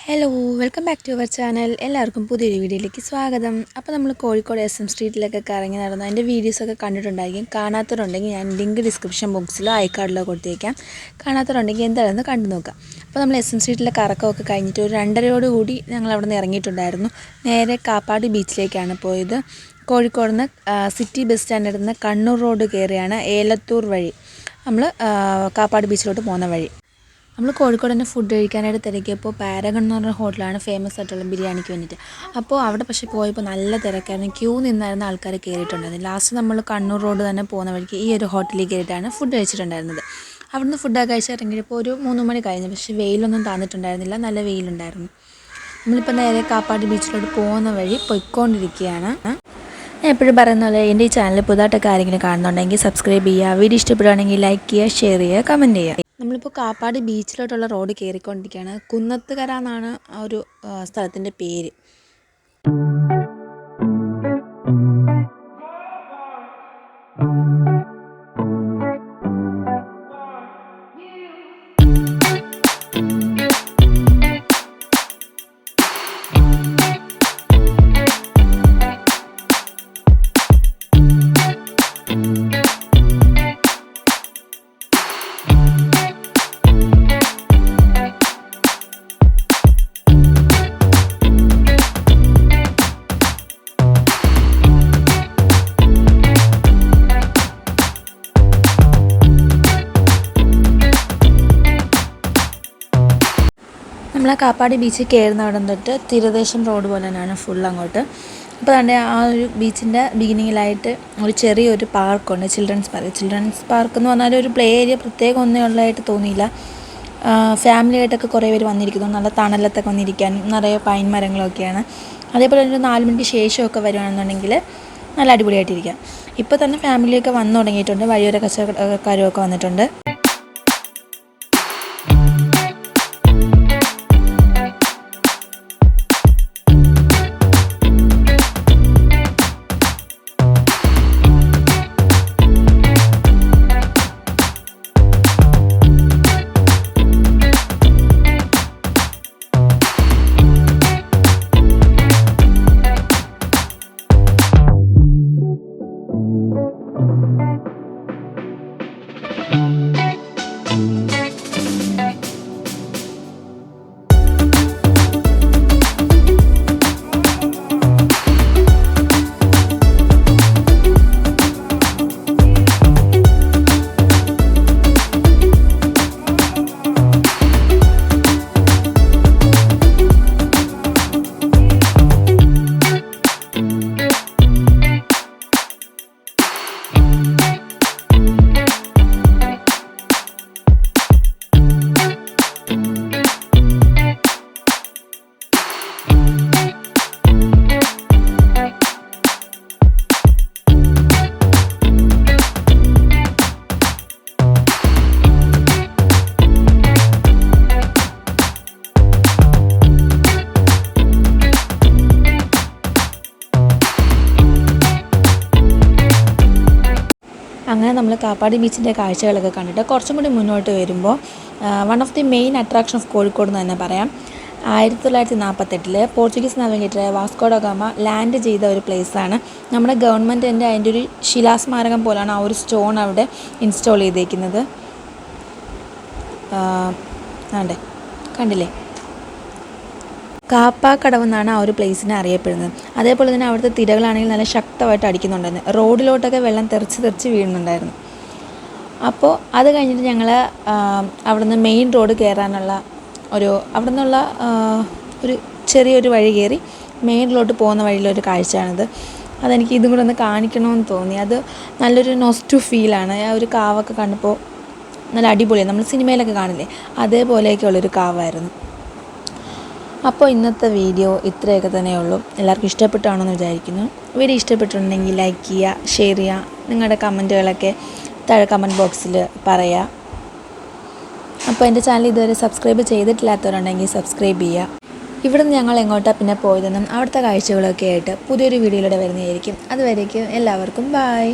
Hello, welcome back to our channel. എല്ലാവർക്കും പുതിയൊരു വീഡിയോയിലേക്ക് സ്വാഗതം. അപ്പോൾ നമ്മൾ കോഴിക്കോട് SM സ്ട്രീറ്റിലൊക്കെ കറങ്ങി നടന്നു. അതിൻ്റെ വീഡിയോസ് ഒക്കെ കണ്ടിട്ടുണ്ടായിരിക്കും. കാണാത്തവരുണ്ടെങ്കിൽ ഞാൻ ലിങ്ക് ഡിസ്ക്രിപ്ഷൻ ബോക്സിലോ ഐക്കാർഡിലോ കൊടുത്തേക്കാം. കാണാത്തവരുണ്ടെങ്കിൽ എന്താണെന്ന് കണ്ടു നോക്കാം. അപ്പോൾ നമ്മൾ SM സ്ട്രീറ്റിലെ കറക്കമൊക്കെ കഴിഞ്ഞിട്ട് ഒരു 2:30 കൂടി ഞങ്ങൾ അവിടെ നിന്ന് ഇറങ്ങിയിട്ടുണ്ടായിരുന്നു. നേരെ കാപ്പാട് ബീച്ചിലേക്കാണ് പോയത്. കോഴിക്കോട് നിന്ന് സിറ്റി ബസ് സ്റ്റാൻഡിൽ നിന്ന് കണ്ണൂർ റോഡ് കയറിയാണ് ഏലത്തൂർ വഴി നമ്മൾ കാപ്പാട് ബീച്ചിലോട്ട് പോകുന്ന വഴി. നമ്മൾ കോഴിക്കോട് തന്നെ ഫുഡ് കഴിക്കാനായിട്ട് തിരക്കിയപ്പോൾ പാരഗൺ എന്ന് പറഞ്ഞ ഹോട്ടലാണ് ഫേമസ് ആയിട്ടുള്ള ബിരിയാണിക്ക് വേണ്ടിയിട്ട്. അപ്പോൾ അവിടെ പക്ഷേ പോയപ്പോൾ നല്ല തിരക്കായിരുന്നു. ക്യൂ നിന്നായിരുന്ന ആൾക്കാർ കയറിയിട്ടുണ്ടായിരുന്നു. ലാസ്റ്റ് നമ്മൾ കണ്ണൂർ റോഡ് തന്നെ പോകുന്ന വഴിക്ക് ഈ ഒരു ഹോട്ടലിൽ കയറിയിട്ടാണ് ഫുഡ് കഴിച്ചിട്ടുണ്ടായിരുന്നത്. അവിടുന്ന് ഫുഡൊക്കെ കഴിച്ച് ഇറങ്ങിയപ്പോൾ ഒരു 3 മണി കഴിഞ്ഞു. പക്ഷേ വെയിലൊന്നും താന്നിട്ടുണ്ടായിരുന്നില്ല, നല്ല വെയിലുണ്ടായിരുന്നു. നമ്മളിപ്പോൾ നേരെ കാപ്പാട് ബീച്ചിലോട്ട് പോകുന്ന വഴി പൊയ്ക്കൊണ്ടിരിക്കുകയാണ്. ഞാൻ എപ്പോഴും പറയുന്ന പോലെ എൻ്റെ ഈ ചാനൽ പുതുതായിട്ടൊക്കെ ആരെങ്കിലും കാണുന്നുണ്ടെങ്കിൽ സബ്സ്ക്രൈബ് ചെയ്യുക, വീഡിയോ ഇഷ്ടപ്പെടുകയാണെങ്കിൽ ലൈക്ക് ചെയ്യുക, ഷെയർ ചെയ്യുക, കമൻറ്റ് ചെയ്യുക. നമ്മളിപ്പോൾ കാപ്പാട് ബീച്ചിലോട്ടുള്ള റോഡ് കയറിക്കൊണ്ടിരിക്കുകയാണ്. കുന്നത്തുകര എന്നാണ് ആ ഒരു സ്ഥലത്തിൻ്റെ പേര്. നമ്മൾ കാപ്പാട് ബീച്ചിൽ കയറുന്ന അവിടെ തൊട്ട് തീരദേശം റോഡ് പോലെ തന്നെയാണ് ഫുൾ അങ്ങോട്ട്. അപ്പോൾ അതിൻ്റെ ആ ഒരു ബീച്ചിൻ്റെ ബിഗിനിങ്ങിലായിട്ട് ഒരു ചെറിയൊരു പാർക്കുണ്ട്, ചിൽഡ്രൻസ് പാർക്ക് എന്ന് പറഞ്ഞാൽ ഒരു പ്ലേ ഏരിയ പ്രത്യേകം ഒന്നേ ഉള്ളതായിട്ട് തോന്നിയില്ല. ഫാമിലി ആയിട്ടൊക്കെ കുറേ പേര് വന്നിരിക്കുന്നു. നല്ല തണലത്തൊക്കെ വന്നിരിക്കാനും നിറയെ പൈൻ മരങ്ങളൊക്കെയാണ്. അതേപോലെ ഒരു 4 മണിക്ക് ശേഷമൊക്കെ വരുവാണെന്നുണ്ടെങ്കിൽ നല്ല അടിപൊളിയായിട്ടിരിക്കാം. ഇപ്പോൾ തന്നെ ഫാമിലിയൊക്കെ വന്നു തുടങ്ങിയിട്ടുണ്ട്. വഴിയോര കച്ചവടക്കാരുമൊക്കെ വന്നിട്ടുണ്ട്. അങ്ങനെ നമ്മൾ കാപ്പാട് ബീച്ചിൻ്റെ കാഴ്ചകളൊക്കെ കണ്ടിട്ട് കുറച്ചും കൂടി മുന്നോട്ട് വരുമ്പോൾ one of the main attraction of Kozhikode എന്ന് തന്നെ പറയാം. 1948 Portuguese navigator Vasco da Gama land ചെയ്ത ഒരു പ്ലേസാണ്. നമ്മുടെ ഗവൺമെൻറ്റിൻ്റെ അതിൻ്റെ ഒരു ശിലാസ്മാരകം പോലെയാണ് ആ ഒരു സ്റ്റോൺ അവിടെ ഇൻസ്റ്റാൾ ചെയ്തേക്കുന്നത്. ആണ്ടേ കണ്ടില്ലേ, കാപ്പക്കടവ് എന്നാണ് ആ ഒരു പ്ലേസിനെ അറിയപ്പെടുന്നത്. അതേപോലെ തന്നെ അവിടുത്തെ തിരകളാണെങ്കിൽ നല്ല ശക്തമായിട്ട് അടിക്കുന്നുണ്ടായിരുന്നു. റോഡിലോട്ടൊക്കെ വെള്ളം തെറിച്ച് വീഴുന്നുണ്ടായിരുന്നു. അപ്പോൾ അത് കഴിഞ്ഞിട്ട് ഞങ്ങൾ അവിടെ നിന്ന് മെയിൻ റോഡ് കയറാനുള്ള അവിടെ നിന്നുള്ള ഒരു ചെറിയൊരു വഴി കയറി മെയിൻ റോഡ് പോകുന്ന വഴിയിലൊരു കാഴ്ചയാണിത്. അതെനിക്ക് ഇതും കൂടെ ഒന്ന് കാണിക്കണമെന്ന് തോന്നി. അത് നല്ലൊരു നൊസ്റ്റു ഫീലാണ്. ആ ഒരു കാവൊക്കെ കണ്ടപ്പോൾ നല്ല അടിപൊളിയാണ്. നമ്മൾ സിനിമയിലൊക്കെ കാണില്ലേ, അതേപോലെയൊക്കെയുള്ളൊരു കാവായിരുന്നു. അപ്പോൾ ഇന്നത്തെ വീഡിയോ ഇത്രയൊക്കെ തന്നെയുള്ളൂ. എല്ലാവർക്കും ഇഷ്ടപ്പെട്ടാണെന്ന് വിചാരിക്കുന്നു. വീഡിയോ ഇഷ്ടപ്പെട്ടിട്ടുണ്ടെങ്കിൽ ലൈക്ക് ചെയ്യുക, ഷെയർ ചെയ്യുക, നിങ്ങളുടെ കമൻറ്റുകളൊക്കെ താഴെ കമൻറ്റ് ബോക്സിൽ പറയുക. അപ്പോൾ എൻ്റെ ചാനൽ ഇതുവരെ സബ്സ്ക്രൈബ് ചെയ്തിട്ടില്ലാത്തവരുണ്ടെങ്കിൽ സബ്സ്ക്രൈബ് ചെയ്യുക. ഇവിടുന്ന് ഞങ്ങൾ എങ്ങോട്ടാണ് പിന്നെ പോയതെന്നും അവിടുത്തെ കാഴ്ചകളൊക്കെ ആയിട്ട് പുതിയൊരു വീഡിയോയിലൂടെ വരുന്നതായിരിക്കും. അതുവരേക്കും എല്ലാവർക്കും ബൈ.